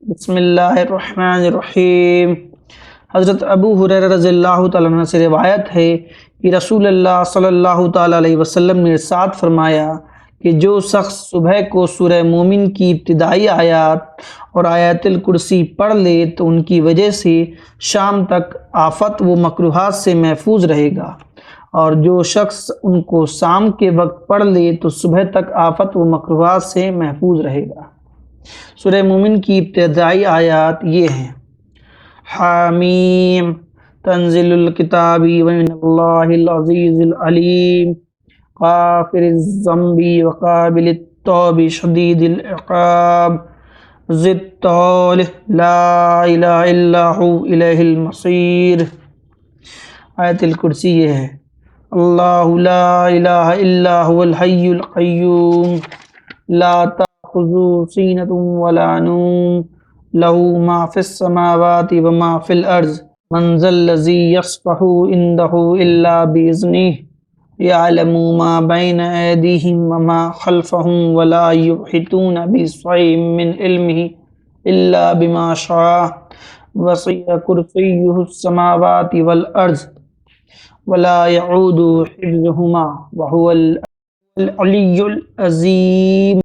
بسم اللہ الرحمن الرحیم۔ حضرت ابو ہریرہ رضی اللہ تعالیٰ عنہ سے روایت ہے کہ رسول اللہ صلی اللہ تعالیٰ علیہ وسلم نے ارشاد فرمایا کہ جو شخص صبح کو سورہ مومن کی ابتدائی آیات اور آیت الکرسی پڑھ لے تو ان کی وجہ سے شام تک آفت و مکروہات سے محفوظ رہے گا، اور جو شخص ان کو شام کے وقت پڑھ لے تو صبح تک آفت و مکروہات سے محفوظ رہے گا۔ سورہ مومن کی ابتدائی آیات یہ ہیں: حامیم تنزیل الکتاب ومن اللہ العزیز العلیم غافر الذنب وقابل التوب شدید العقاب ذی الطول لا الہ الا ہو الیہ المصیر۔ آیت الکرسی یہ ہے: اللہ لا الہ الا هو الحی القیوم لا تأخذہ سینۃ ولا نوم لہ ما فی السماوات وما فی الارض من ذا الذی یشفع عندہ الا بإذنہ یعلم ما بین ایدیہم وما خلفہم ولا یحیطون بشیء من علمہ الا بما شاء وسع کرسیہ السماوات والارض ولا يعود حفظهما وهو العلی العظیم۔